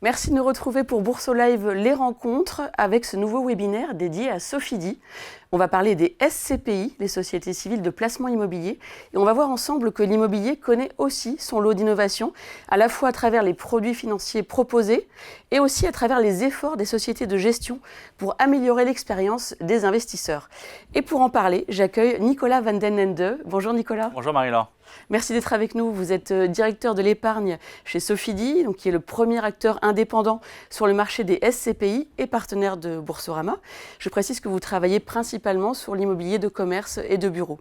Merci de nous retrouver pour Bourse au Live les rencontres avec ce nouveau webinaire dédié à Sofidy. On va parler des SCPI, les sociétés civiles de placement immobilier, et on va voir ensemble que l'immobilier connaît aussi son lot d'innovation, à la fois à travers les produits financiers proposés et aussi à travers les efforts des sociétés de gestion pour améliorer l'expérience des investisseurs. Et pour en parler, j'accueille Nicolas van den Ende. Bonjour Nicolas. Bonjour Marie-Laure. Merci d'être avec nous. Vous êtes directeur de l'épargne chez Sofidy, qui est le premier acteur indépendant sur le marché des SCPI et partenaire de Boursorama. Je précise que vous travaillez principalement sur l'immobilier de commerce et de bureaux.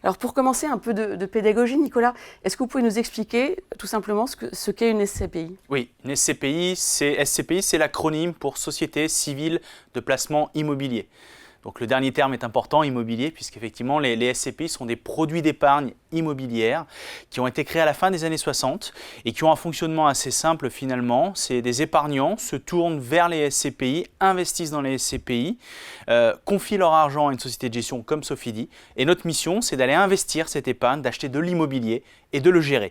Alors pour commencer, un peu de pédagogie, Nicolas, est-ce que vous pouvez nous expliquer tout simplement ce qu'est une SCPI ? Oui, une SCPI, c'est l'acronyme pour Société Civile de Placement Immobilier. Donc le dernier terme est important, immobilier, puisqu'effectivement les SCPI sont des produits d'épargne immobilière qui ont été créés à la fin des années 60 et qui ont un fonctionnement assez simple finalement. C'est des épargnants se tournent vers les SCPI, investissent dans les SCPI, confient leur argent à une société de gestion comme Sofidy. Et notre mission, c'est d'aller investir cette épargne, d'acheter de l'immobilier et de le gérer.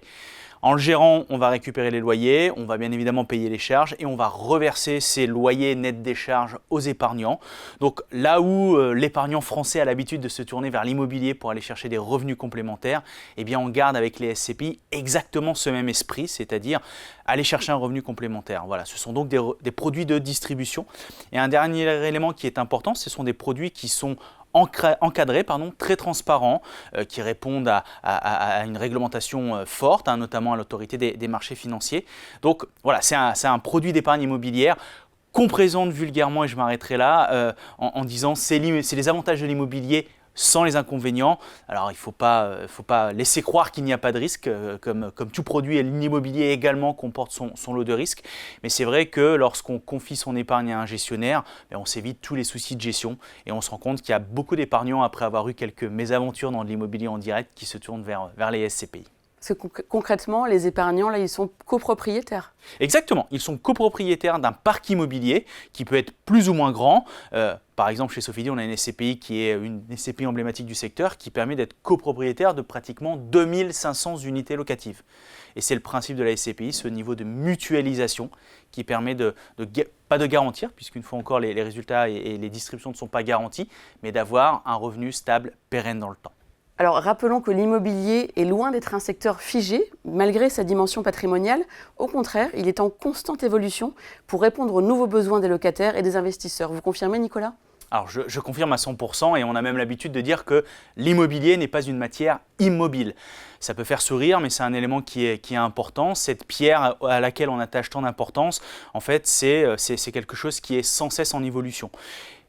En le gérant, on va récupérer les loyers, on va bien évidemment payer les charges et on va reverser ces loyers nets des charges aux épargnants. Donc là où l'épargnant français a l'habitude de se tourner vers l'immobilier pour aller chercher des revenus complémentaires, eh bien on garde avec les SCPI exactement ce même esprit, c'est-à-dire aller chercher un revenu complémentaire. Voilà, ce sont donc des produits de distribution. Et un dernier élément qui est important, ce sont des produits qui sont encadrés, très transparents, qui répondent à une réglementation forte, notamment à l'autorité des marchés financiers. Donc voilà, c'est un produit d'épargne immobilière qu'on présente vulgairement, et je m'arrêterai là, en disant c'est les avantages de l'immobilier sans les inconvénients. Alors il ne faut pas laisser croire qu'il n'y a pas de risque, comme tout produit, et l'immobilier également comporte son lot de risques. Mais c'est vrai que lorsqu'on confie son épargne à un gestionnaire, on s'évite tous les soucis de gestion et on se rend compte qu'il y a beaucoup d'épargnants, après avoir eu quelques mésaventures dans l'immobilier en direct, qui se tournent vers les SCPI. Parce que concrètement, les épargnants, là, ils sont copropriétaires. Exactement, ils sont copropriétaires d'un parc immobilier qui peut être plus ou moins grand. Par exemple, chez Sofidy, on a une SCPI qui est une SCPI emblématique du secteur qui permet d'être copropriétaire de pratiquement 2500 unités locatives. Et c'est le principe de la SCPI, ce niveau de mutualisation qui permet pas de garantir, puisqu'une fois encore les résultats et les distributions ne sont pas garantis, mais d'avoir un revenu stable, pérenne dans le temps. Alors rappelons que l'immobilier est loin d'être un secteur figé, malgré sa dimension patrimoniale. Au contraire, il est en constante évolution pour répondre aux nouveaux besoins des locataires et des investisseurs. Vous confirmez, Nicolas ? Alors je confirme à 100% et on a même l'habitude de dire que l'immobilier n'est pas une matière immobile. Ça peut faire sourire, mais c'est un élément qui est important. Cette pierre à laquelle on attache tant d'importance, en fait, c'est quelque chose qui est sans cesse en évolution.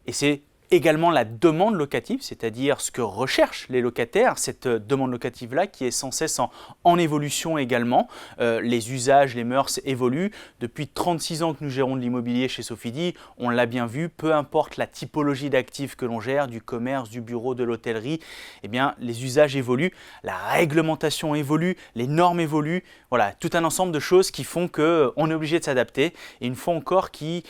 Et c'est également la demande locative, c'est-à-dire ce que recherchent les locataires, cette demande locative-là qui est sans cesse en évolution également. Les usages, les mœurs évoluent. Depuis 36 ans que nous gérons de l'immobilier chez Sofidy, on l'a bien vu, peu importe la typologie d'actifs que l'on gère, du commerce, du bureau, de l'hôtellerie, eh bien, les usages évoluent, la réglementation évolue, les normes évoluent. Voilà, tout un ensemble de choses qui font qu'on est obligé de s'adapter et une fois encore qui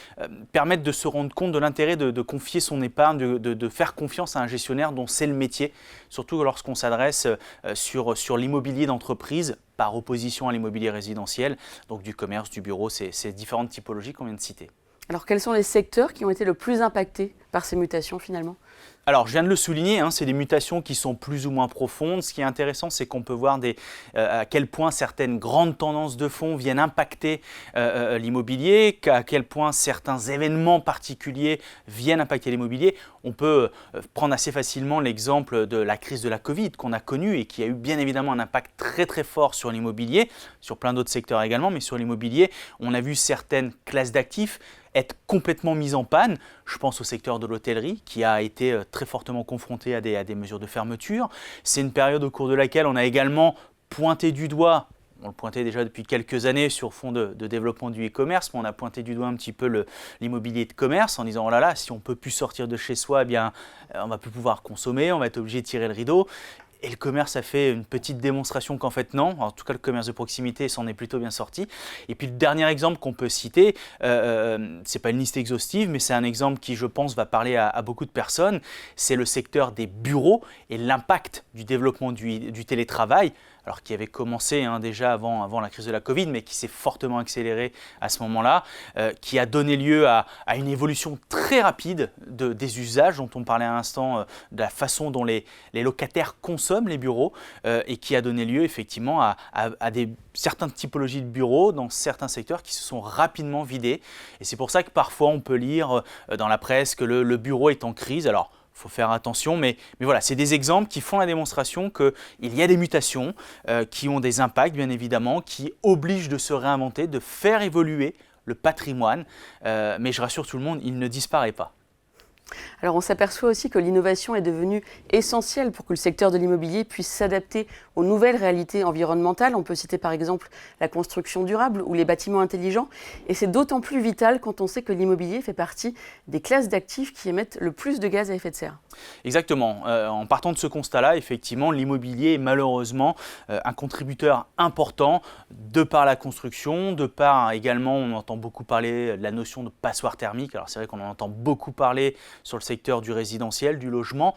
permettent de se rendre compte de l'intérêt de confier son épargne, de faire confiance à un gestionnaire dont c'est le métier, surtout lorsqu'on s'adresse sur l'immobilier d'entreprise par opposition à l'immobilier résidentiel, donc du commerce, du bureau, ces différentes typologies qu'on vient de citer. Alors quels sont les secteurs qui ont été le plus impactés par ces mutations finalement ? Alors, je viens de le souligner, c'est des mutations qui sont plus ou moins profondes. Ce qui est intéressant, c'est qu'on peut voir à quel point certaines grandes tendances de fond viennent impacter l'immobilier, à quel point certains événements particuliers viennent impacter l'immobilier. On peut prendre assez facilement l'exemple de la crise de la Covid qu'on a connue et qui a eu bien évidemment un impact très très fort sur l'immobilier, sur plein d'autres secteurs également, mais sur l'immobilier, on a vu certaines classes d'actifs être complètement mise en panne. Je pense au secteur de l'hôtellerie qui a été très fortement confronté à des mesures de fermeture. C'est une période au cours de laquelle on a également pointé du doigt, on le pointait déjà depuis quelques années sur fond de développement du e-commerce, mais on a pointé du doigt un petit peu l'immobilier de commerce en disant oh là là, si on ne peut plus sortir de chez soi, eh bien, on ne va plus pouvoir consommer, on va être obligé de tirer le rideau. Et le commerce a fait une petite démonstration qu'en fait non, en tout cas le commerce de proximité s'en est plutôt bien sorti. Et puis le dernier exemple qu'on peut citer, c'est pas une liste exhaustive, mais c'est un exemple qui je pense va parler à beaucoup de personnes, c'est le secteur des bureaux et l'impact du développement du télétravail. alors qui avait commencé déjà avant la crise de la Covid, mais qui s'est fortement accéléré à ce moment-là, qui a donné lieu à une évolution très rapide des usages dont on parlait à l'instant, de la façon dont les locataires consomment les bureaux, et qui a donné lieu effectivement à certaines typologies de bureaux dans certains secteurs qui se sont rapidement vidés. Et c'est pour ça que parfois on peut lire dans la presse que le bureau est en crise. Alors, il faut faire attention, mais voilà, c'est des exemples qui font la démonstration qu'il y a des mutations qui ont des impacts, bien évidemment, qui obligent de se réinventer, de faire évoluer le patrimoine. Mais je rassure tout le monde, il ne disparaît pas. Alors on s'aperçoit aussi que l'innovation est devenue essentielle pour que le secteur de l'immobilier puisse s'adapter aux nouvelles réalités environnementales. On peut citer par exemple la construction durable ou les bâtiments intelligents. Et c'est d'autant plus vital quand on sait que l'immobilier fait partie des classes d'actifs qui émettent le plus de gaz à effet de serre. Exactement. En partant de ce constat-là, effectivement, l'immobilier est malheureusement un contributeur important de par la construction, de par également, on entend beaucoup parler de la notion de passoire thermique. Alors c'est vrai qu'on en entend beaucoup parler sur le secteur du résidentiel, du logement.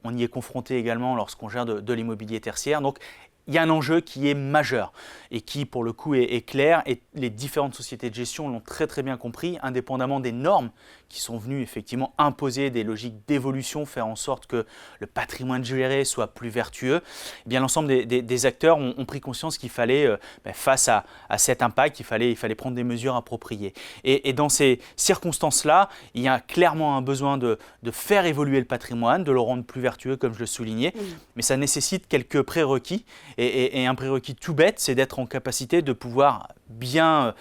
On y est confronté également lorsqu'on gère de l'immobilier tertiaire. Donc, il y a un enjeu qui est majeur et qui, pour le coup, est clair. Et les différentes sociétés de gestion l'ont très très bien compris, indépendamment des normes qui sont venues effectivement imposer des logiques d'évolution, faire en sorte que le patrimoine géré soit plus vertueux. Eh bien, l'ensemble des acteurs ont pris conscience qu'il fallait, face à cet impact, il fallait prendre des mesures appropriées. Et dans ces circonstances-là, il y a clairement un besoin de faire évoluer le patrimoine, de le rendre plus vertueux, comme je le soulignais. Mais ça nécessite quelques prérequis. Et un prérequis tout bête, c'est d'être en capacité de pouvoir bien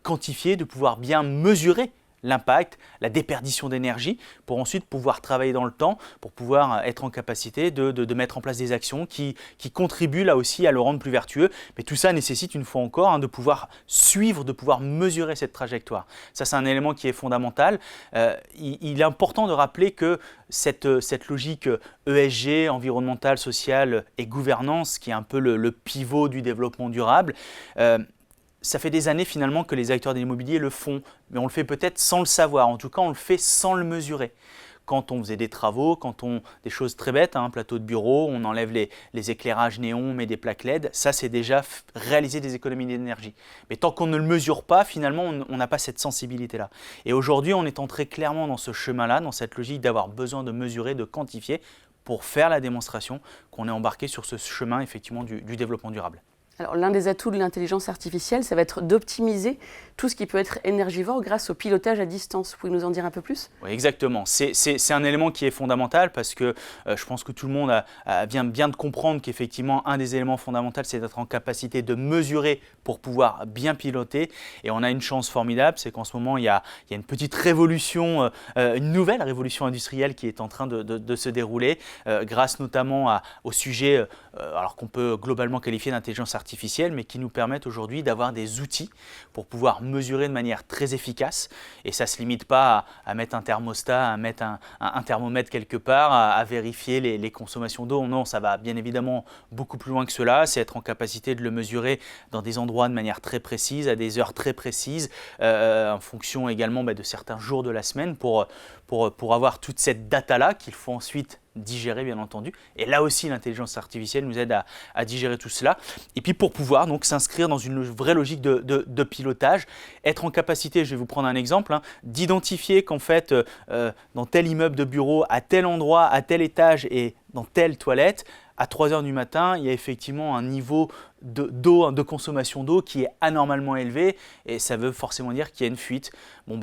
quantifier, de pouvoir bien mesurer l'impact, la déperdition d'énergie, pour ensuite pouvoir travailler dans le temps, pour pouvoir être en capacité de mettre en place des actions qui contribuent là aussi à le rendre plus vertueux. Mais tout ça nécessite une fois encore de pouvoir suivre, de pouvoir mesurer cette trajectoire. Ça, c'est un élément qui est fondamental. Il est important de rappeler que cette logique ESG, environnementale, sociale et gouvernance, qui est un peu le pivot du développement durable, ça fait des années finalement que les acteurs de l'immobilier le font, mais on le fait peut-être sans le savoir, en tout cas on le fait sans le mesurer. Quand on faisait des travaux, des choses très bêtes, un plateau de bureau, on enlève les éclairages néons, on met des plaques LED, ça c'est déjà réaliser des économies d'énergie. Mais tant qu'on ne le mesure pas, finalement on n'a pas cette sensibilité-là. Et aujourd'hui on est entré clairement dans ce chemin-là, dans cette logique d'avoir besoin de mesurer, de quantifier pour faire la démonstration qu'on est embarqué sur ce chemin effectivement du développement durable. Alors, l'un des atouts de l'intelligence artificielle, ça va être d'optimiser tout ce qui peut être énergivore grâce au pilotage à distance. Vous pouvez nous en dire un peu plus ? Oui, exactement. C'est un élément qui est fondamental parce que je pense que tout le monde vient bien de comprendre qu'effectivement, un des éléments fondamentaux, c'est d'être en capacité de mesurer pour pouvoir bien piloter. Et on a une chance formidable, c'est qu'en ce moment, il y a une petite révolution, une nouvelle révolution industrielle qui est en train de se dérouler grâce notamment au sujet, alors qu'on peut globalement qualifier d'intelligence artificielle, mais qui nous permettent aujourd'hui d'avoir des outils pour pouvoir mesurer de manière très efficace. Et ça ne se limite pas à mettre un thermostat, à mettre un thermomètre quelque part, à vérifier les consommations d'eau. Non, ça va bien évidemment beaucoup plus loin que cela. C'est être en capacité de le mesurer dans des endroits de manière très précise, à des heures très précises, en fonction également de certains jours de la semaine pour avoir toute cette data-là qu'il faut ensuite digérer, bien entendu. Et là aussi, l'intelligence artificielle nous aide à digérer tout cela. Et puis pour pouvoir donc s'inscrire dans une vraie logique de pilotage, être en capacité, je vais vous prendre un exemple, d'identifier qu'en fait, dans tel immeuble de bureau, à tel endroit, à tel étage et dans telle toilette, à 3 h du matin, il y a effectivement un niveau de consommation d'eau qui est anormalement élevé et ça veut forcément dire qu'il y a une fuite. Bon,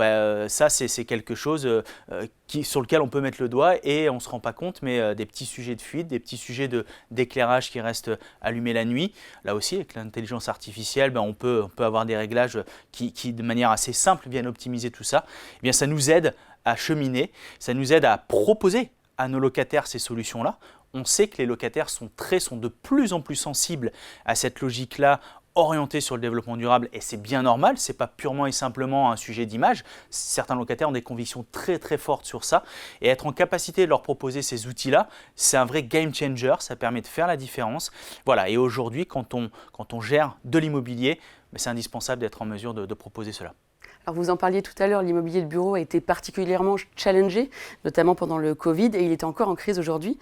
ça, c'est quelque chose sur lequel on peut mettre le doigt et on ne se rend pas compte, mais des petits sujets de fuite, des petits sujets d'éclairage qui restent allumés la nuit. Là aussi, avec l'intelligence artificielle, on peut avoir des réglages qui, de manière assez simple, viennent optimiser tout ça. Eh bien, ça nous aide à cheminer, ça nous aide à proposer à nos locataires ces solutions-là. On sait que les locataires sont de plus en plus sensibles à cette logique-là, orientée sur le développement durable, et c'est bien normal, ce n'est pas purement et simplement un sujet d'image. Certains locataires ont des convictions très très fortes sur ça, et être en capacité de leur proposer ces outils-là, c'est un vrai game changer, ça permet de faire la différence. Voilà, et aujourd'hui, quand on gère de l'immobilier, mais c'est indispensable d'être en mesure de proposer cela. Alors vous en parliez tout à l'heure, l'immobilier de bureau a été particulièrement challengé, notamment pendant le Covid, et il est encore en crise aujourd'hui.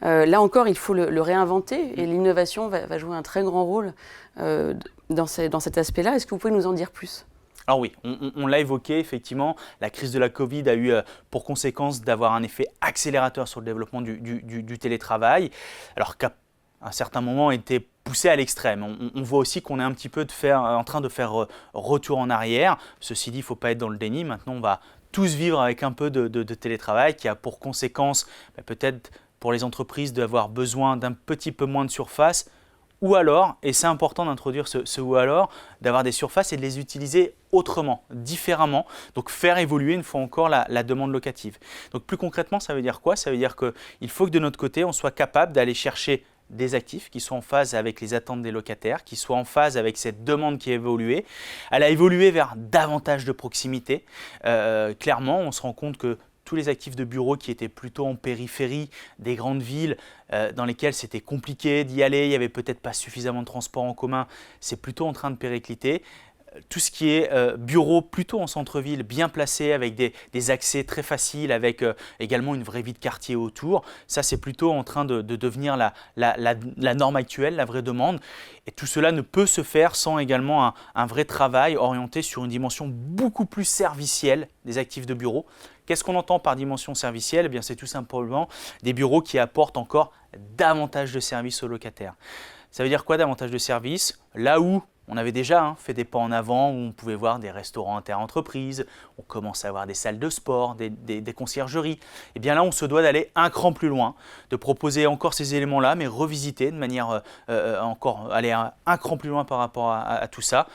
Là encore, il faut le réinventer, et l'innovation va jouer un très grand rôle dans cet aspect-là. Est-ce que vous pouvez nous en dire plus ? Alors oui, on l'a évoqué, effectivement, la crise de la Covid a eu pour conséquence d'avoir un effet accélérateur sur le développement du télétravail, alors qu'à un certain moment était poussé à l'extrême. On voit aussi qu'on est un petit peu en train de faire retour en arrière. Ceci dit, il ne faut pas être dans le déni. Maintenant, on va tous vivre avec un peu de télétravail qui a pour conséquence peut-être pour les entreprises d'avoir besoin d'un petit peu moins de surface, ou alors, et c'est important d'introduire ce ou alors, d'avoir des surfaces et de les utiliser autrement, différemment. Donc faire évoluer une fois encore la demande locative. Donc plus concrètement, ça veut dire quoi? Ça veut dire qu'il faut que de notre côté, on soit capable d'aller chercher des actifs qui sont en phase avec les attentes des locataires, qui soient en phase avec cette demande qui a évolué. Elle a évolué vers davantage de proximité. Clairement, on se rend compte que tous les actifs de bureaux qui étaient plutôt en périphérie des grandes villes, dans lesquelles c'était compliqué d'y aller, il n'y avait peut-être pas suffisamment de transports en commun, c'est plutôt en train de péricliter. Tout ce qui est bureau plutôt en centre-ville, bien placé, avec des accès très faciles, avec également une vraie vie de quartier autour, ça c'est plutôt en train de devenir la norme actuelle, la vraie demande. Et tout cela ne peut se faire sans également un vrai travail orienté sur une dimension beaucoup plus servicielle des actifs de bureau. Qu'est-ce qu'on entend par dimension servicielle? Eh bien, c'est tout simplement des bureaux qui apportent encore davantage de services aux locataires. Ça veut dire quoi davantage de services? Là où on avait déjà fait des pas en avant, où on pouvait voir des restaurants interentreprises, on commence à avoir des salles de sport, des conciergeries. Et bien là, on se doit d'aller un cran plus loin, de proposer encore ces éléments-là, mais revisiter de manière encore aller un cran plus loin par rapport à tout ça.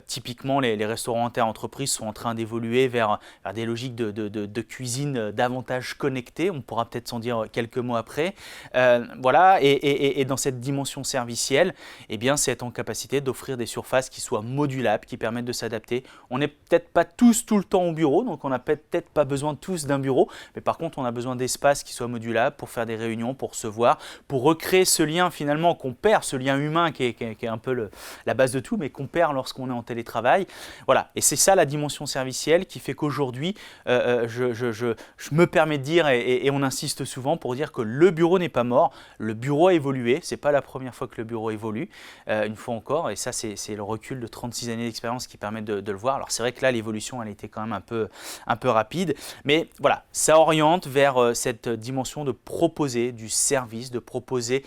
Typiquement, les restaurants interentreprises sont en train d'évoluer vers des logiques de cuisine davantage connectées. On pourra peut-être s'en dire quelques mots après. Voilà, et dans cette dimension servicielle, eh bien, c'est être en capacité d'offrir des surfaces qui soient modulables, qui permettent de s'adapter. On n'est peut-être pas tous tout le temps au bureau, donc on n'a peut-être pas besoin tous d'un bureau, mais par contre on a besoin d'espaces qui soient modulables pour faire des réunions, pour se voir, pour recréer ce lien finalement qu'on perd, ce lien humain qui est un peu la base de tout, mais qu'on perd lorsqu'on est en télétravail. Voilà, et c'est ça la dimension servicielle qui fait qu'aujourd'hui, je me permets de dire, et on insiste souvent pour dire que le bureau n'est pas mort, le bureau a évolué, c'est pas la première fois que le bureau évolue, une fois encore, et ça c'est le recul de 36 années d'expérience qui permet de le voir. Alors c'est vrai que là l'évolution elle était quand même un peu rapide, mais voilà, ça oriente vers cette dimension de proposer du service, de proposer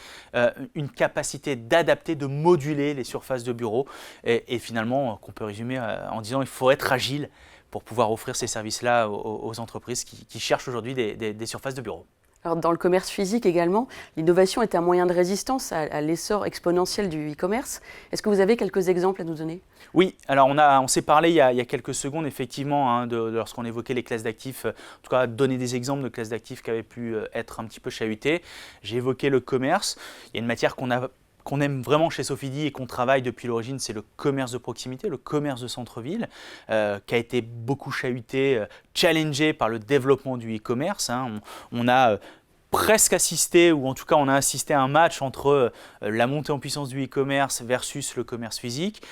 une capacité d'adapter, de moduler les surfaces de bureau, et finalement qu'on peut résumer en disant il faut être agile pour pouvoir offrir ces services-là aux entreprises qui cherchent aujourd'hui des surfaces de bureau. Alors dans le commerce physique également, l'innovation est un moyen de résistance à l'essor exponentiel du e-commerce. Est-ce que vous avez quelques exemples à nous donner? Oui, alors on s'est parlé il y a quelques secondes effectivement lorsqu'on évoquait les classes d'actifs, en tout cas donner des exemples de classes d'actifs qui avaient pu être un petit peu chahutées. J'ai évoqué le commerce, il y a une matière qu'on aime vraiment chez Sofidy et qu'on travaille depuis l'origine, c'est le commerce de proximité, le commerce de centre-ville, qui a été beaucoup chahuté, challengé par le développement du e-commerce. On a presque assisté, ou en tout cas on a assisté à un match entre la montée en puissance du e-commerce versus le commerce physique.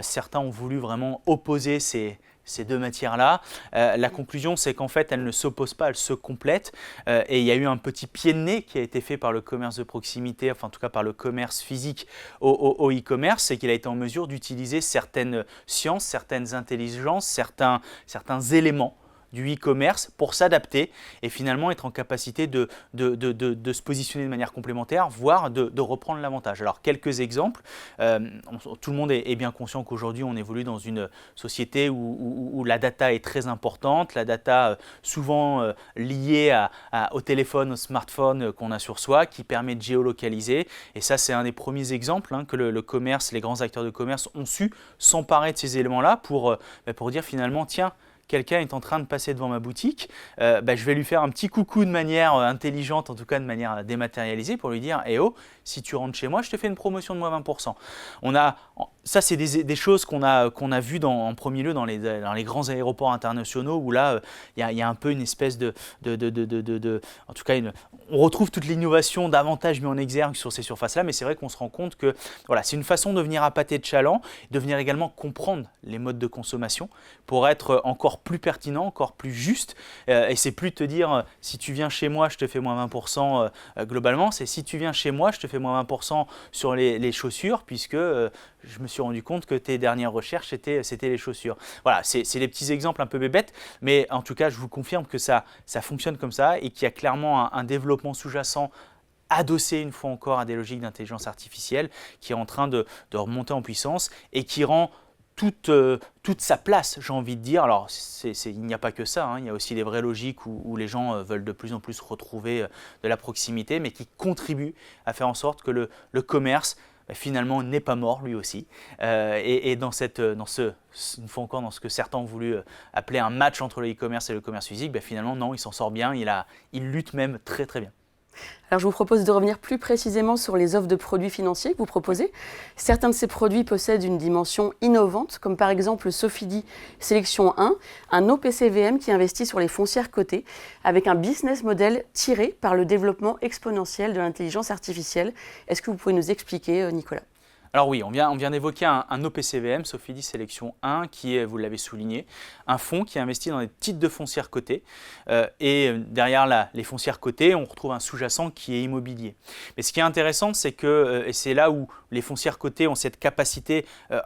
Certains ont voulu vraiment opposer ces deux matières-là. La conclusion, c'est qu'en fait, elles ne s'opposent pas, elles se complètent. Et il y a eu un petit pied de nez qui a été fait par le commerce de proximité, enfin en tout cas par le commerce physique au e-commerce, c'est qu'il a été en mesure d'utiliser certaines sciences, certaines intelligences, certains éléments du e-commerce pour s'adapter et finalement être en capacité de se positionner de manière complémentaire, voire de reprendre l'avantage. Alors quelques exemples, tout le monde est bien conscient qu'aujourd'hui on évolue dans une société où la data est très importante, la data souvent liée au téléphone, au smartphone qu'on a sur soi, qui permet de géolocaliser, et ça c'est un des premiers exemples que le commerce, les grands acteurs de commerce ont su s'emparer de ces éléments-là pour dire finalement tiens, quelqu'un est en train de passer devant ma boutique, je vais lui faire un petit coucou de manière intelligente, en tout cas de manière dématérialisée, pour lui dire « Eh oh, si tu rentres chez moi, je te fais une promotion de moins 20%. » ça, c'est des choses qu'on a vues en premier lieu dans les grands aéroports internationaux où là, il y a un peu une espèce en tout cas, on retrouve toute l'innovation davantage mis en exergue sur ces surfaces-là, mais c'est vrai qu'on se rend compte que voilà, c'est une façon de venir appâter de chaland, de venir également comprendre les modes de consommation pour être encore plus pertinent, encore plus juste. Et c'est plus de te dire si tu viens chez moi, je te fais moins 20% globalement, c'est si tu viens chez moi, je te fais moins 20% sur les chaussures, puisque je me suis rendu compte que tes dernières recherches, c'était les chaussures. Voilà, c'est des petits exemples un peu bébêtes, mais en tout cas, je vous confirme que ça fonctionne comme ça et qu'il y a clairement un développement sous-jacent adossé une fois encore à des logiques d'intelligence artificielle qui est en train de remonter en puissance et qui rend toute sa place, j'ai envie de dire. Alors, il n'y a pas que ça, hein. Il y a aussi des vraies logiques où les gens veulent de plus en plus retrouver de la proximité, mais qui contribuent à faire en sorte que le commerce finalement n'est pas mort lui aussi. Et une fois encore, dans ce que certains ont voulu appeler un match entre le e-commerce et le commerce physique, finalement non, il s'en sort bien, il lutte même très très bien. Alors je vous propose de revenir plus précisément sur les offres de produits financiers que vous proposez. Certains de ces produits possèdent une dimension innovante, comme par exemple Sofidy Sélection 1, un OPCVM qui investit sur les foncières cotées, avec un business model tiré par le développement exponentiel de l'intelligence artificielle. Est-ce que vous pouvez nous expliquer, Nicolas ? Alors oui, on vient d'évoquer un OPCVM, Sofidy Sélection 1, qui est, vous l'avez souligné, un fonds qui investit dans des titres de foncières cotées. Et derrière les foncières cotées, on retrouve un sous-jacent qui est immobilier. Mais ce qui est intéressant, c'est que, et c'est là où les foncières cotées ont cette capacité à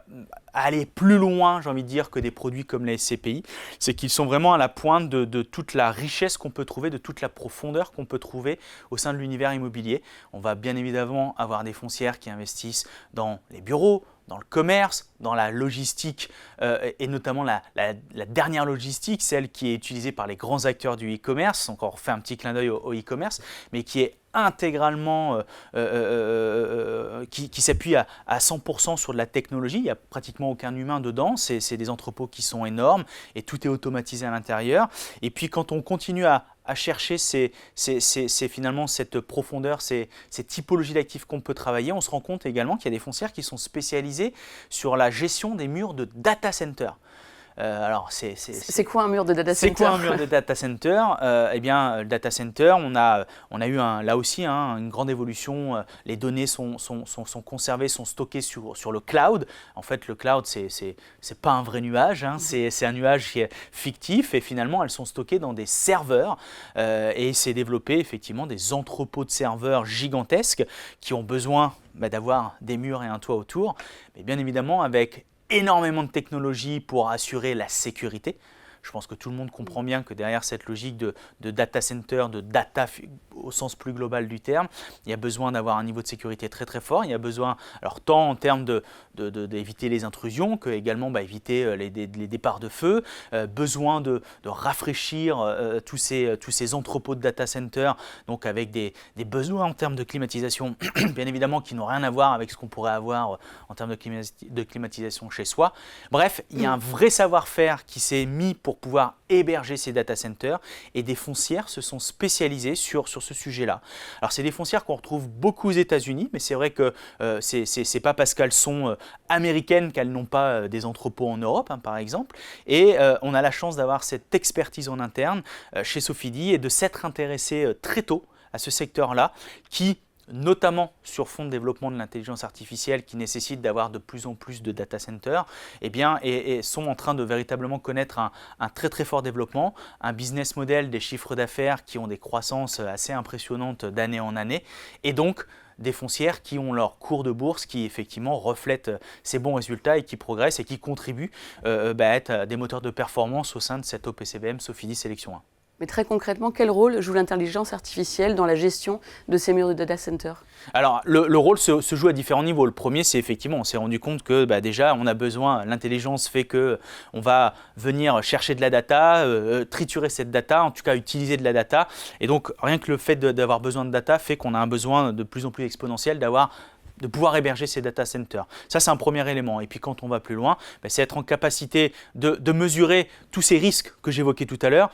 aller plus loin, j'ai envie de dire, que des produits comme les SCPI, c'est qu'ils sont vraiment à la pointe de toute la richesse qu'on peut trouver, de toute la profondeur qu'on peut trouver au sein de l'univers immobilier. On va bien évidemment avoir des foncières qui investissent dans les bureaux, dans le commerce, dans la logistique et notamment la dernière logistique, celle qui est utilisée par les grands acteurs du e-commerce. Donc on refait un petit clin d'œil au e-commerce, mais qui est intégralement, qui s'appuie à 100% sur de la technologie. Il n'y a pratiquement aucun humain dedans. C'est des entrepôts qui sont énormes et tout est automatisé à l'intérieur. Et puis quand on continue à chercher finalement cette profondeur, ces typologies d'actifs qu'on peut travailler, on se rend compte également qu'il y a des foncières qui sont spécialisées sur la gestion des murs de data center. Alors, c'est quoi un mur de data center ? C'est quoi un mur de data center ? Eh bien, le data center, on a eu là aussi une grande évolution. Les données sont conservées, sont stockées sur le cloud. En fait, le cloud, c'est pas un vrai nuage, hein, c'est un nuage qui est fictif et finalement, elles sont stockées dans des serveurs et c'est développé effectivement des entrepôts de serveurs gigantesques qui ont besoin d'avoir des murs et un toit autour, mais bien évidemment avec énormément de technologies pour assurer la sécurité. Je pense que tout le monde comprend bien que derrière cette logique de data center, de data au sens plus global du terme, il y a besoin d'avoir un niveau de sécurité très très fort. Il y a besoin, alors tant en termes d'éviter les intrusions que également éviter les départs de feu, besoin de rafraîchir tous ces entrepôts de data center, donc avec des besoins en termes de climatisation, bien évidemment qui n'ont rien à voir avec ce qu'on pourrait avoir en termes de climatisation chez soi. Bref, il y a un vrai savoir-faire qui s'est mis pour pouvoir héberger ces data centers et des foncières se sont spécialisées sur ce sujet-là. Alors c'est des foncières qu'on retrouve beaucoup aux États-Unis, mais c'est vrai que c'est pas parce qu'elles sont américaines qu'elles n'ont pas des entrepôts en Europe, hein, par exemple. Et on a la chance d'avoir cette expertise en interne chez Sofidy et de s'être intéressé très tôt à ce secteur-là qui, notamment sur fond de développement de l'intelligence artificielle qui nécessite d'avoir de plus en plus de data centers, et sont en train de véritablement connaître un très très fort développement, un business model, des chiffres d'affaires qui ont des croissances assez impressionnantes d'année en année, et donc des foncières qui ont leur cours de bourse qui effectivement reflètent ces bons résultats et qui progressent et qui contribuent à être des moteurs de performance au sein de cette OPCVM Sofidy Sélection 1. Mais très concrètement, quel rôle joue l'intelligence artificielle dans la gestion de ces murs de data center ? Alors, le rôle se joue à différents niveaux. Le premier, c'est effectivement, on s'est rendu compte que déjà, on a besoin, l'intelligence fait qu'on va venir chercher de la data, triturer cette data, en tout cas utiliser de la data. Et donc, rien que le fait d'avoir besoin de data fait qu'on a un besoin de plus en plus exponentiel d'avoir de pouvoir héberger ces data centers. Ça, c'est un premier élément. Et puis quand on va plus loin, c'est être en capacité de mesurer tous ces risques que j'évoquais tout à l'heure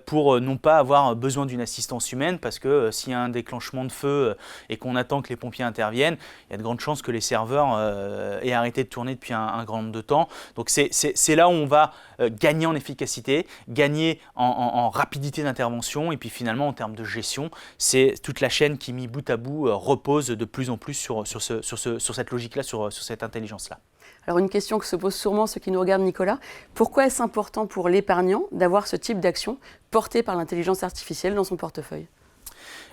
pour non pas avoir besoin d'une assistance humaine, parce que s'il y a un déclenchement de feu et qu'on attend que les pompiers interviennent, il y a de grandes chances que les serveurs aient arrêté de tourner depuis un grand nombre de temps. Donc c'est là où on va gagner en efficacité, gagner en rapidité d'intervention, et puis finalement en termes de gestion, c'est toute la chaîne qui, mis bout à bout, repose de plus en plus sur cette logique-là, sur cette intelligence-là. Alors une question que se posent sûrement ceux qui nous regardent, Nicolas, pourquoi est-ce important pour l'épargnant d'avoir ce type d'action portée par l'intelligence artificielle dans son portefeuille?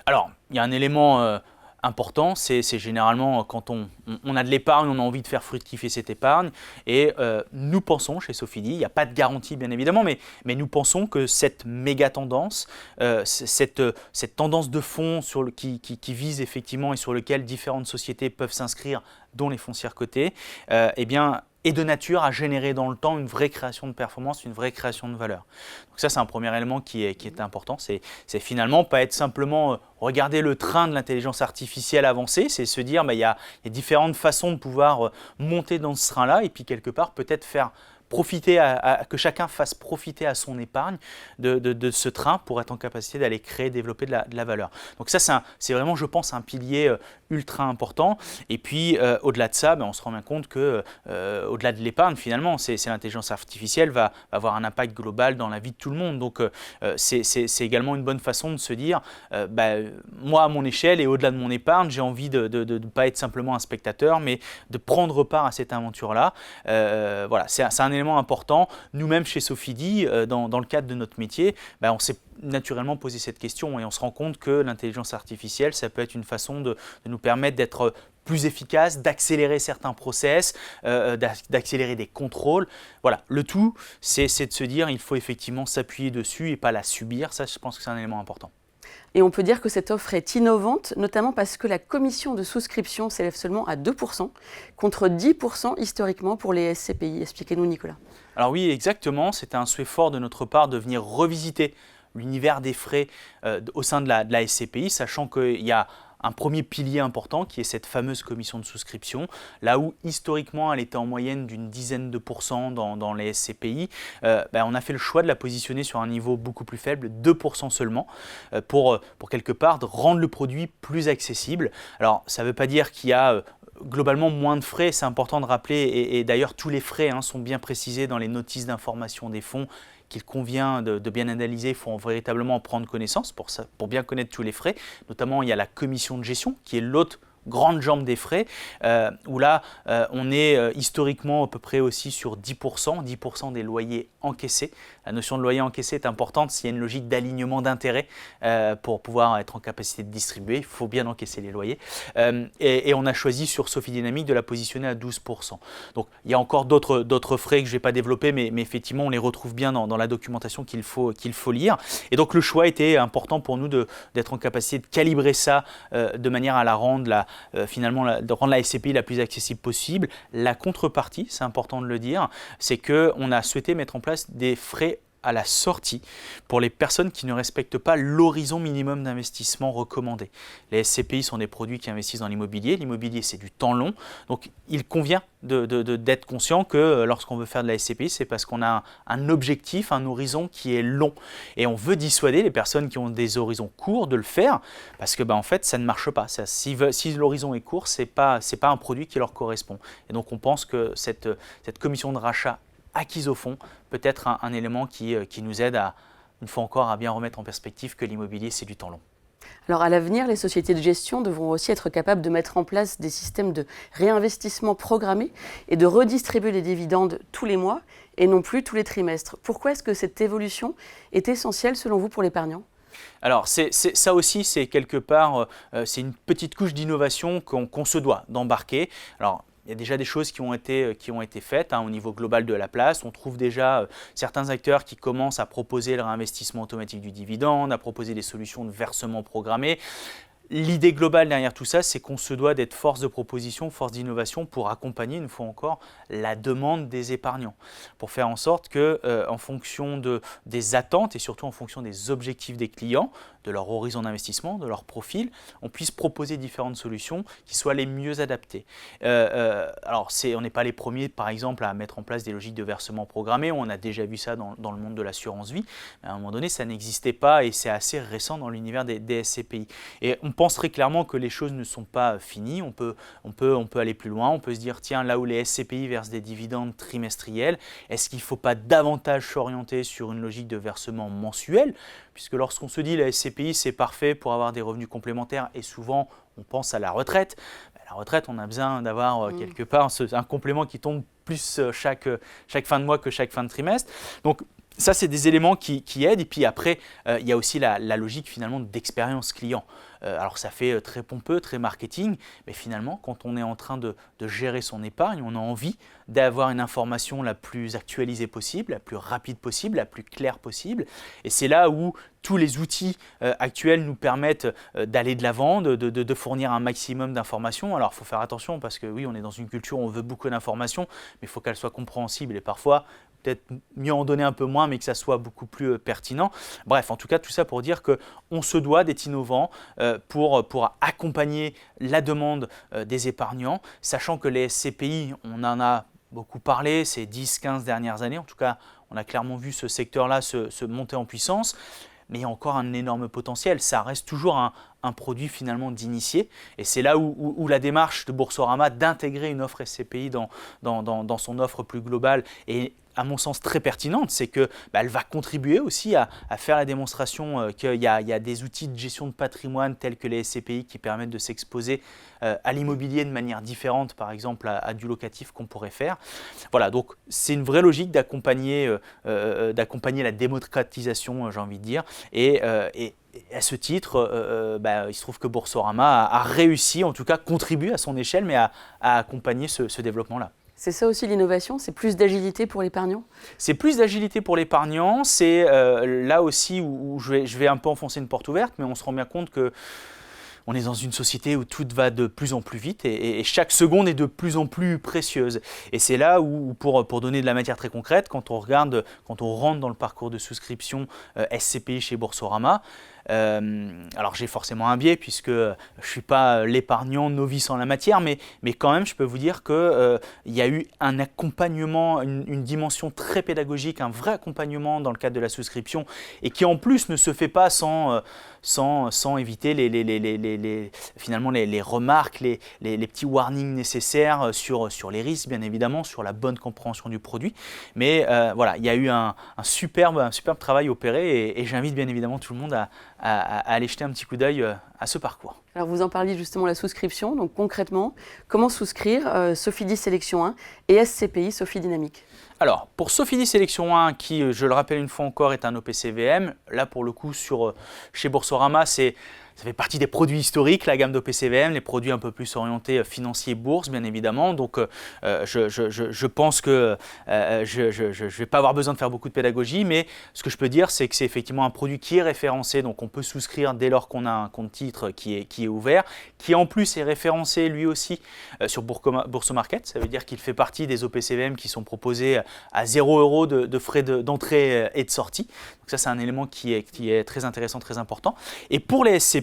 Alors, il y a un élément important, c'est généralement quand on a de l'épargne, on a envie de faire fructifier cette épargne, et nous pensons chez Sofidy, il n'y a pas de garantie bien évidemment, mais nous pensons que cette méga tendance, cette tendance de fond qui vise effectivement et sur lequel différentes sociétés peuvent s'inscrire, dont les foncières cotées, eh bien, est de nature à générer dans le temps une vraie création de performance, une vraie création de valeur. Donc ça, c'est un premier élément qui est important. C'est finalement pas être simplement regarder le train de l'intelligence artificielle avancer, c'est se dire il y a différentes façons de pouvoir monter dans ce train-là, et puis quelque part peut-être faire profiter que chacun fasse profiter à son épargne de ce train pour être en capacité d'aller créer, développer de la valeur. Donc ça, c'est vraiment, je pense, un pilier ultra important. Et puis, au-delà de ça, on se rend bien compte que, au-delà de l'épargne, finalement, c'est l'intelligence artificielle va avoir un impact global dans la vie de tout le monde. Donc, c'est également une bonne façon de se dire, moi, à mon échelle et au-delà de mon épargne, j'ai envie de ne pas être simplement un spectateur, mais de prendre part à cette aventure-là. Voilà, c'est un élément important. Nous-mêmes, chez Sofidy, dans le cadre de notre métier, on s'est naturellement posé cette question, et on se rend compte que l'intelligence artificielle, ça peut être une façon de nous permettre d'être plus efficace, d'accélérer certains process, d'accélérer des contrôles. Voilà, le tout, c'est de se dire il faut effectivement s'appuyer dessus et pas la subir. Ça, je pense que c'est un élément important. Et on peut dire que cette offre est innovante, notamment parce que la commission de souscription s'élève seulement à 2%, contre 10% historiquement pour les SCPI. Expliquez-nous, Nicolas. Alors oui, exactement. C'était un souhait fort de notre part de venir revisiter l'univers des frais au sein de la SCPI, sachant qu'il y a un premier pilier important qui est cette fameuse commission de souscription, là où historiquement elle était en moyenne d'une dizaine de pourcents dans les SCPI. On a fait le choix de la positionner sur un niveau beaucoup plus faible, 2% seulement, pour quelque part rendre le produit plus accessible. Alors ça ne veut pas dire qu'il y a globalement moins de frais, c'est important de rappeler, et d'ailleurs tous les frais sont bien précisés dans les notices d'information des fonds qu'il convient de bien analyser. Il faut véritablement en prendre connaissance pour bien connaître tous les frais. Notamment, il y a la commission de gestion qui est l'autre grande jambe des frais, où là, on est historiquement à peu près aussi sur 10% des loyers encaissés. La notion de loyer encaissé est importante s'il y a une logique d'alignement d'intérêts pour pouvoir être en capacité de distribuer. Il faut bien encaisser les loyers. Et on a choisi sur Sophie Dynamique de la positionner à 12%. Donc, il y a encore d'autres frais que je ne vais pas développer, mais effectivement, on les retrouve bien dans la documentation qu'il faut lire. Et donc, le choix était important pour nous d'être en capacité de calibrer ça de manière à la rendre de rendre la SCPI la plus accessible possible. La contrepartie, c'est important de le dire, c'est qu'on a souhaité mettre en place des frais à la sortie pour les personnes qui ne respectent pas l'horizon minimum d'investissement recommandé. Les SCPI sont des produits qui investissent dans l'immobilier. L'immobilier, c'est du temps long. Donc, il convient d'être conscient que lorsqu'on veut faire de la SCPI, c'est parce qu'on a un objectif, un horizon qui est long. Et on veut dissuader les personnes qui ont des horizons courts de le faire parce que en fait, ça ne marche pas. Si l'horizon est court, c'est pas un produit qui leur correspond. Et donc, on pense que cette commission de rachat acquise au fond peut être un élément qui nous aide une fois encore, à bien remettre en perspective que l'immobilier, c'est du temps long. Alors à l'avenir, les sociétés de gestion devront aussi être capables de mettre en place des systèmes de réinvestissement programmés et de redistribuer les dividendes tous les mois et non plus tous les trimestres. Pourquoi est-ce que cette évolution est essentielle selon vous pour l'épargnant ? Alors, ça aussi, c'est quelque part, c'est une petite couche d'innovation qu'on se doit d'embarquer. Alors, il y a déjà des choses qui ont été faites au niveau global de la place. On trouve déjà certains acteurs qui commencent à proposer le réinvestissement automatique du dividende, à proposer des solutions de versement programmé. L'idée globale derrière tout ça, c'est qu'on se doit d'être force de proposition, force d'innovation pour accompagner, une fois encore, la demande des épargnants. Pour faire en sorte que, en fonction des attentes et surtout en fonction des objectifs des clients, leur horizon d'investissement, de leur profil, on puisse proposer différentes solutions qui soient les mieux adaptées. Alors, on n'est pas les premiers, par exemple, à mettre en place des logiques de versement programmé. On a déjà vu ça dans le monde de l'assurance vie. À un moment donné, ça n'existait pas et c'est assez récent dans l'univers des SCPI. Et on pense très clairement que les choses ne sont pas finies. On peut aller plus loin. On peut se dire, tiens, là où les SCPI versent des dividendes trimestriels, est-ce qu'il ne faut pas davantage s'orienter sur une logique de versement mensuel? Puisque lorsqu'on se dit la SCPI, c'est parfait pour avoir des revenus complémentaires et souvent on pense à la retraite. La retraite, on a besoin d'avoir quelque part un complément qui tombe plus chaque fin de mois que chaque fin de trimestre. Donc ça, c'est des éléments qui aident. Et puis après, il y a aussi la logique finalement d'expérience client. Alors ça fait très pompeux, très marketing, mais finalement, quand on est en train de gérer son épargne, on a envie d'avoir une information la plus actualisée possible, la plus rapide possible, la plus claire possible. Et c'est là où tous les outils actuels nous permettent d'aller de l'avant, de fournir un maximum d'informations. Alors il faut faire attention parce que oui, on est dans une culture où on veut beaucoup d'informations, mais il faut qu'elles soient compréhensibles et parfois peut-être mieux en donner un peu moins, mais que ça soit beaucoup plus pertinent. Bref, en tout cas, tout ça pour dire qu'on se doit d'être innovant pour accompagner la demande des épargnants, sachant que les SCPI, on en a beaucoup parlé ces 10-15 dernières années. En tout cas, on a clairement vu ce secteur-là se monter en puissance. Mais il y a encore un énorme potentiel. Ça reste toujours un produit finalement d'initié. Et c'est là où la démarche de Boursorama d'intégrer une offre SCPI dans son offre plus globale est, à mon sens, très pertinente. C'est qu'elle va contribuer aussi à faire la démonstration qu'il y a des outils de gestion de patrimoine tels que les SCPI qui permettent de s'exposer à l'immobilier de manière différente, par exemple à du locatif qu'on pourrait faire. Voilà, donc c'est une vraie logique d'accompagner la démocratisation, j'ai envie de dire. Et à ce titre, il se trouve que Boursorama a réussi, en tout cas contribue à son échelle, mais à accompagner ce développement-là. C'est ça aussi l'innovation, c'est plus d'agilité pour l'épargnant? C'est plus d'agilité pour l'épargnant, c'est là aussi où je vais un peu enfoncer une porte ouverte, mais on se rend bien compte que on est dans une société où tout va de plus en plus vite et chaque seconde est de plus en plus précieuse. Et c'est là où, pour donner de la matière très concrète, quand on rentre dans le parcours de souscription SCPI chez Boursorama, alors j'ai forcément un biais puisque je ne suis pas l'épargnant novice en la matière, mais quand même je peux vous dire qu'il y a eu un accompagnement, une dimension très pédagogique, un vrai accompagnement dans le cadre de la souscription et qui en plus ne se fait pas sans éviter finalement les remarques, les petits warnings nécessaires sur les risques bien évidemment, sur la bonne compréhension du produit. Mais voilà, il y a eu un superbe travail opéré et j'invite bien évidemment tout le monde à aller jeter un petit coup d'œil à ce parcours. Alors vous en parliez justement, la souscription, donc concrètement, comment souscrire Sofidi Sélection 1 et SCPI Sofi Dynamique? Alors, pour Sofidi Sélection 1, qui, je le rappelle une fois encore, est un OPCVM, là pour le coup, chez Boursorama, ça fait partie des produits historiques, la gamme d'OPCVM, les produits un peu plus orientés financiers bourse, bien évidemment. Donc, je pense que je ne vais pas avoir besoin de faire beaucoup de pédagogie, mais ce que je peux dire, c'est que c'est effectivement un produit qui est référencé. Donc, on peut souscrire dès lors qu'on a un compte titre qui est ouvert, qui en plus est référencé lui aussi sur Boursomarket. Ça veut dire qu'il fait partie des OPCVM qui sont proposés à 0 € de frais d'entrée et de sortie. Donc, ça, c'est un élément qui est très intéressant, très important. Et pour les SCPI,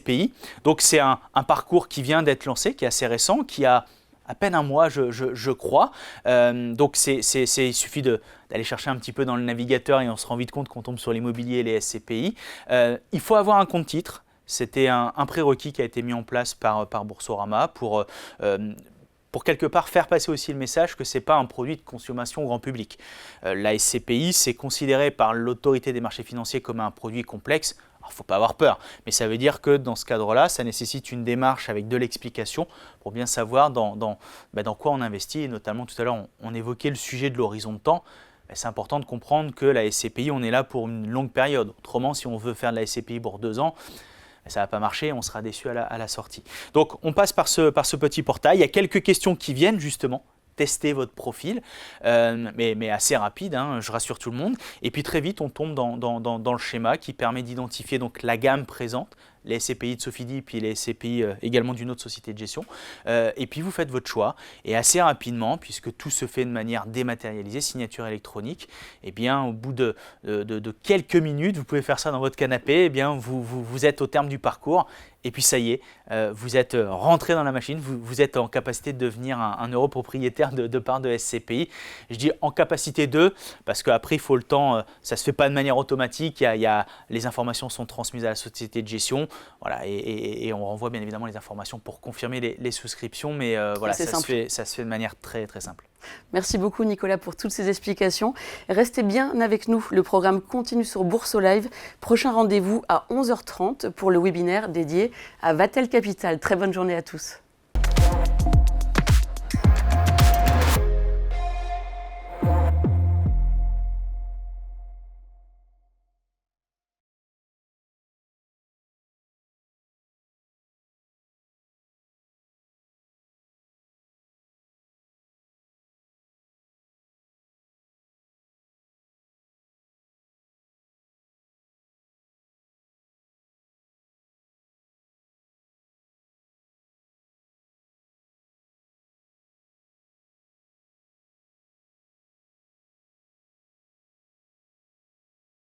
donc c'est un parcours qui vient d'être lancé, qui est assez récent, qui a à peine un mois, je crois. Donc il suffit d'aller chercher un petit peu dans le navigateur et on se rend vite compte qu'on tombe sur l'immobilier et les SCPI. Il faut avoir un compte titre. C'était un prérequis qui a été mis en place par Boursorama pour quelque part faire passer aussi le message que ce n'est pas un produit de consommation grand public. La SCPI, c'est considéré par l'autorité des marchés financiers comme un produit complexe. Il ne faut pas avoir peur, mais ça veut dire que dans ce cadre-là, ça nécessite une démarche avec de l'explication pour bien savoir dans quoi on investit. Et notamment, tout à l'heure, on évoquait le sujet de l'horizon de temps. C'est important de comprendre que la SCPI, on est là pour une longue période. Autrement, si on veut faire de la SCPI pour 2 ans, ça ne va pas marcher, on sera déçu à la sortie. Donc, on passe par ce petit portail. Il y a quelques questions qui viennent justement tester votre profil, mais assez rapide, hein, je rassure tout le monde. Et puis très vite, on tombe dans le schéma qui permet d'identifier donc la gamme présente, les SCPI de Sofidy, puis les SCPI également d'une autre société de gestion. Et puis vous faites votre choix. Et assez rapidement, puisque tout se fait de manière dématérialisée, signature électronique, eh bien, au bout de quelques minutes, vous pouvez faire ça dans votre canapé, eh bien, vous êtes au terme du parcours. Et puis ça y est, vous êtes rentré dans la machine, vous êtes en capacité de devenir un europropriétaire de parts de SCPI. Je dis en capacité de, parce qu'après il faut le temps, ça ne se fait pas de manière automatique, les informations sont transmises à la société de gestion, voilà, et on renvoie bien évidemment les informations pour confirmer les souscriptions, mais voilà, ça se fait de manière très très simple. Merci beaucoup Nicolas pour toutes ces explications. Restez bien avec nous, le programme continue sur Bourso Live. Prochain rendez-vous à 11h30 pour le webinaire dédié à Vatel Capital. Très bonne journée à tous.